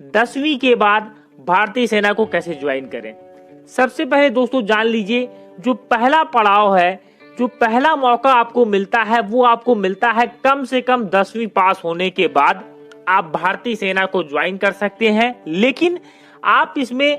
10वीं के बाद भारतीय सेना को कैसे ज्वाइन करें। सबसे पहले दोस्तों जान लीजिए, जो पहला पड़ाव है, जो पहला मौका आपको मिलता है वो आपको मिलता है कम से कम 10वीं पास होने के बाद आप भारतीय सेना को ज्वाइन कर सकते हैं। लेकिन आप इसमें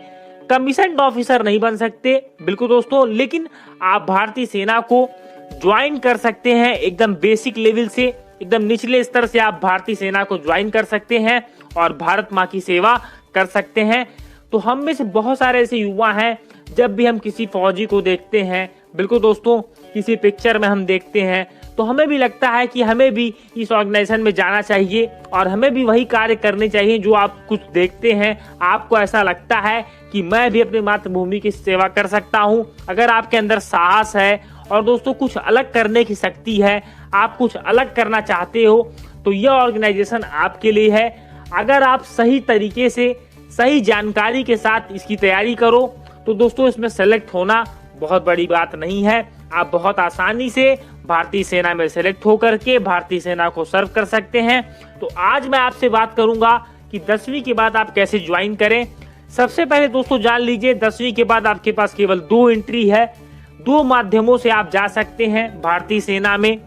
कमीशन्ड ऑफिसर नहीं बन सकते, बिल्कुल दोस्तों, लेकिन आप भारतीय सेना को ज्वाइन कर सकते हैं एकदम बेसिक लेवल से, एकदम निचले स्तर से आप भारतीय सेना को ज्वाइन कर सकते हैं और भारत माँ की सेवा कर सकते हैं। तो हम में से बहुत सारे ऐसे युवा हैं, जब भी हम किसी फौजी को देखते हैं, बिल्कुल दोस्तों, किसी पिक्चर में हम देखते हैं तो हमें भी लगता है कि हमें भी इस ऑर्गेनाइजेशन में जाना चाहिए और हमें भी वही कार्य करने चाहिए जो आप कुछ देखते हैं। आपको ऐसा लगता है कि मैं भी अपनी मातृभूमि की सेवा कर सकता हूं। अगर आपके अंदर साहस है और दोस्तों कुछ अलग करने की शक्ति है, आप कुछ अलग करना चाहते हो, तो यह ऑर्गेनाइजेशन आपके लिए है। अगर आप सही तरीके से, सही जानकारी के साथ इसकी तैयारी करो तो दोस्तों इसमें सेलेक्ट होना बहुत बड़ी बात नहीं है। आप बहुत आसानी से भारतीय सेना में सेलेक्ट होकर के भारतीय सेना को सर्व कर सकते हैं। तो आज मैं आपसे बात करूंगा कि 10वीं के बाद आप कैसे ज्वाइन करें। सबसे पहले दोस्तों जान लीजिए, 10वीं के बाद आपके पास केवल 2 एंट्री है, 2 माध्यमों से आप जा सकते हैं भारतीय सेना में।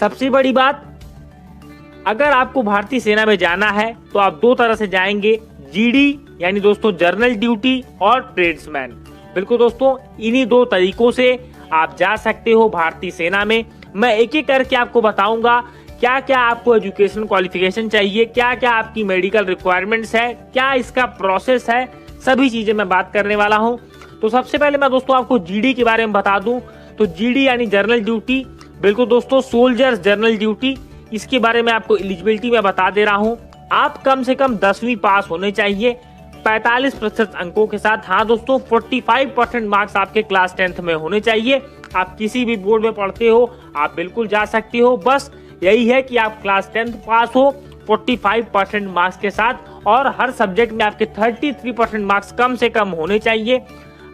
सबसे बड़ी बात, अगर आपको भारतीय सेना में जाना है तो आप 2 तरह से जाएंगे, जीडी यानी दोस्तों जर्नल ड्यूटी और ट्रेड्समैन। बिल्कुल दोस्तों, इन्हीं 2 तरीकों से आप जा सकते हो भारतीय सेना में। मैं एक एक करके आपको बताऊंगा क्या क्या आपको एजुकेशन क्वालिफिकेशन चाहिए, क्या क्या आपकी मेडिकल रिक्वायरमेंट्स है, क्या इसका प्रोसेस है, सभी चीजें मैं बात करने वाला हूं। तो सबसे पहले मैं दोस्तों आपको जीडी के बारे में बता दूं। तो जीडी यानी जर्नल ड्यूटी, बिल्कुल दोस्तों, सोल्जर्स जर्नल ड्यूटी, इसके बारे में आपको एलिजिबिलिटी में बता दे रहा हूँ। आप कम से कम 10वीं पास होने चाहिए 45% अंकों के साथ। हाँ दोस्तों, 45% मार्क्स आपके क्लास 10th में होने चाहिए। आप किसी भी बोर्ड में पढ़ते हो, आप बिल्कुल जा सकते हो। बस यही है कि आप क्लास 10th पास हो 45% मार्क्स के साथ और हर सब्जेक्ट में आपके 33% मार्क्स कम से कम होने चाहिए।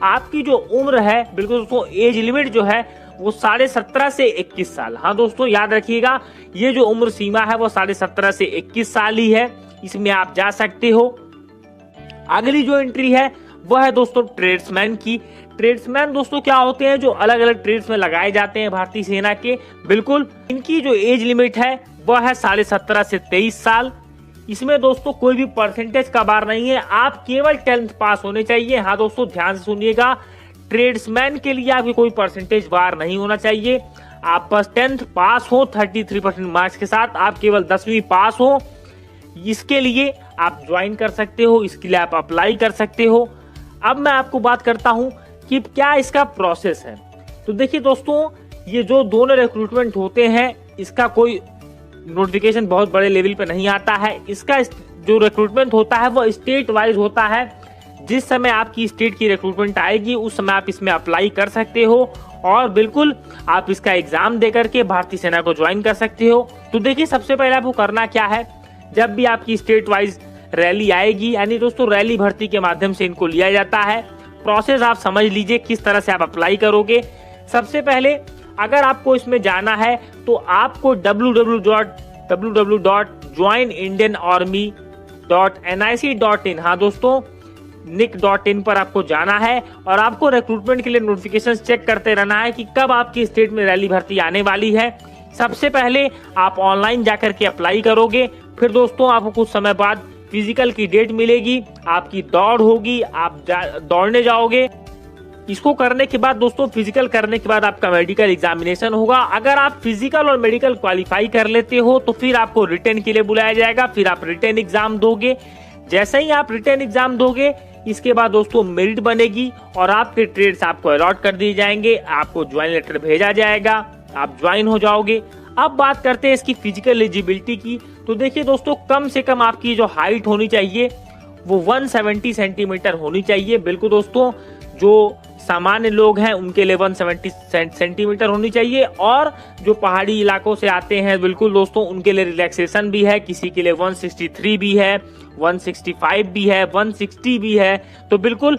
आपकी जो उम्र है, बिल्कुल दोस्तों, एज लिमिट जो है वो 17.5 से 21 साल। हाँ दोस्तों, याद रखिएगा, ये जो उम्र सीमा है वो 17.5 से 21 साल ही है। इसमें आप जा सकते हो। अगली जो एंट्री है वह है दोस्तों ट्रेड्समैन की। ट्रेड्समैन दोस्तों क्या होते हैं, जो अलग अलग ट्रेड्स में लगाए जाते हैं भारतीय सेना के। बिल्कुल, इनकी जो एज लिमिट है वह है 17.5 से 23 साल। इसमें दोस्तों कोई भी परसेंटेज का बार नहीं है, आप केवल 10th पास होने चाहिए। हाँ दोस्तों, ध्यान से सुनिएगा, ट्रेड्समैन के लिए आपकी कोई परसेंटेज बार नहीं होना चाहिए। आप बस 10th पास हो 33% मार्क्स के साथ, आप केवल 10वीं पास हो, इसके लिए आप ज्वाइन कर सकते हो, इसके लिए आप अप्लाई कर सकते हो। अब मैं आपको बात करता हूं कि क्या इसका प्रोसेस है। तो देखिए दोस्तों, ये जो दोनों रिक्रूटमेंट होते हैं, इसका कोई नोटिफिकेशन बहुत बड़े लेवल पे नहीं आता है। इसका जो रिक्रूटमेंट होता है वो स्टेट वाइज होता है। जिस समय आपकी स्टेट की रिक्रूटमेंट आएगी उस समय आप इसमें अप्लाई कर सकते हो और बिल्कुल आप इसका एग्जाम दे करके भारतीय सेना को ज्वाइन कर सकते हो। तो देखिए, सबसे पहले आपको करना क्या है, जब भी आपकी स्टेट वाइज रैली आएगी, यानी दोस्तों रैली भर्ती के माध्यम से इनको लिया जाता है। प्रोसेस आप समझ लीजिए किस तरह से आप अप्लाई करोगे। सबसे पहले अगर आपको इसमें जाना है तो आपको www.joinindianarmy.nic.in, हाँ दोस्तों, nic.in पर आपको जाना है और आपको रिक्रूटमेंट के लिए नोटिफिकेशन चेक करते रहना है कि कब आपकी स्टेट में रैली भर्ती आने वाली है। सबसे पहले आप ऑनलाइन जाकर के अप्लाई करोगे, फिर दोस्तों आपको कुछ समय बाद फिजिकल की डेट मिलेगी, आपकी दौड़ होगी, आप दौड़ने जाओगे। इसको करने के बाद दोस्तों, फिजिकल करने के बाद आपका मेडिकल एग्जामिनेशन होगा। अगर आप फिजिकल और मेडिकल क्वालिफाई कर लेते हो तो फिर आपको रिटन के लिए बुलाया जाएगा, फिर आप रिटन एग्जाम दोगे। जैसे ही आप रिटन एग्जाम दोगे, इसके बाद दोस्तों मेरिट बनेगी और आपके ट्रेड्स आपको अलॉट कर दिए जाएंगे, आपको ज्वाइन लेटर भेजा जाएगा, आप ज्वाइन हो जाओगे। अब बात करते हैं इसकी फिजिकल एलिजिबिलिटी की। तो देखिए दोस्तों, कम से कम आपकी जो हाइट होनी चाहिए वो 170 सेंटीमीटर होनी चाहिए। बिल्कुल दोस्तों, जो सामान्य लोग हैं उनके लिए 170 सेंटीमीटर होनी चाहिए और जो पहाड़ी इलाकों से आते हैं, बिल्कुल दोस्तों, उनके लिए रिलैक्सेशन भी है। किसी के लिए 163 भी है, 165 भी है, 160 भी है। तो बिल्कुल,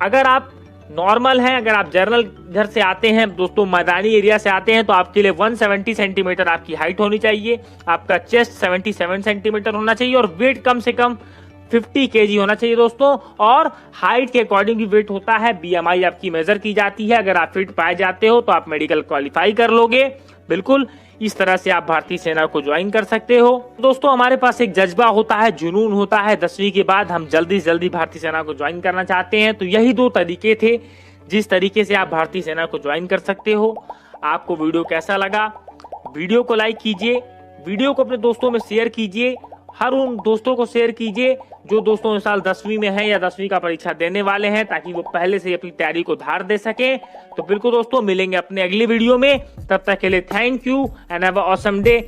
अगर आप नॉर्मल हैं, अगर आप जनरल घर से आते हैं दोस्तों, मैदानी एरिया से आते हैं, तो आपके लिए 170 सेंटीमीटर आपकी हाइट होनी चाहिए। आपका चेस्ट 77 सेंटीमीटर होना चाहिए और वेट कम से कम 50 kg होना चाहिए दोस्तों। और हाइट के अकॉर्डिंग भी वेट होता है, BMI आपकी मेजर की जाती है। अगर आप फिट पाए जाते हो तो आप मेडिकल क्वालिफाई कर लोगे। बिल्कुल इस तरह से आप भारतीय सेना को ज्वाइन कर सकते हो। दोस्तों हमारे पास एक जज्बा होता है, जुनून होता है, 10वीं के बाद हम जल्दी से जल्दी भारतीय सेना को ज्वाइन करना चाहते हैं। तो यही 2 तरीके थे जिस तरीके से आप भारतीय सेना को ज्वाइन कर सकते हो। आपको वीडियो कैसा लगा? वीडियो को लाइक कीजिए, वीडियो को अपने दोस्तों में शेयर कीजिए, हर उन दोस्तों को शेयर कीजिए जो दोस्तों इस साल 10वीं में हैं या 10वीं का परीक्षा देने वाले हैं, ताकि वो पहले से अपनी तैयारी को धार दे सकें। तो बिल्कुल दोस्तों मिलेंगे अपने अगली वीडियो में, तब तक के लिए thank you and have a awesome day.